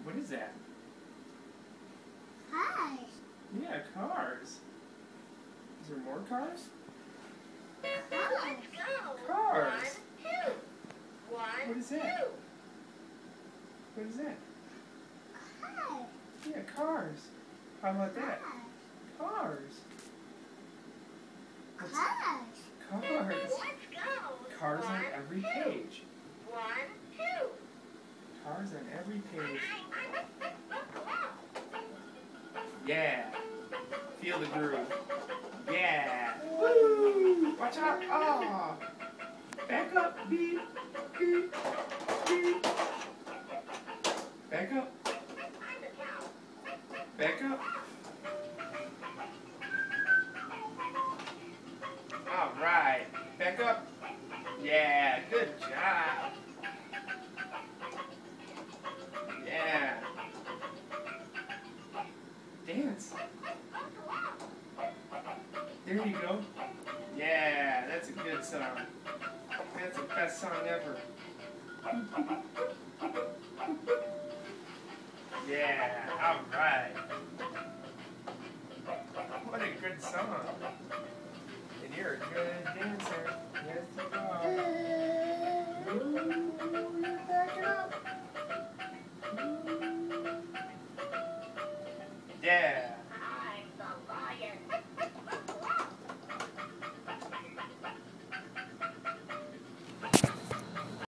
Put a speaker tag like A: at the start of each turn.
A: What is that?
B: Cars.
A: Yeah, cars. Is there more cars?
B: Cars.
A: Cars.
B: One,
A: What is that? What is that?
B: Cars.
A: Yeah, cars. How about that? Cars. What's
B: Cars.
A: cars?
B: Let's go.
A: Cars on every page.
B: 1, 2.
A: Cars on every page. Yeah. Feel the groove. Yeah. Woo! Watch out. Oh. Back up. Beep. Beep. Beep. Back up. Back up. All right. Back up. Yeah. Good job. Yeah. Dance. There you go. Yeah, that's a good song. That's the best song ever. Yeah, all right. What a good song. And you're a good dancer. Yes, you are.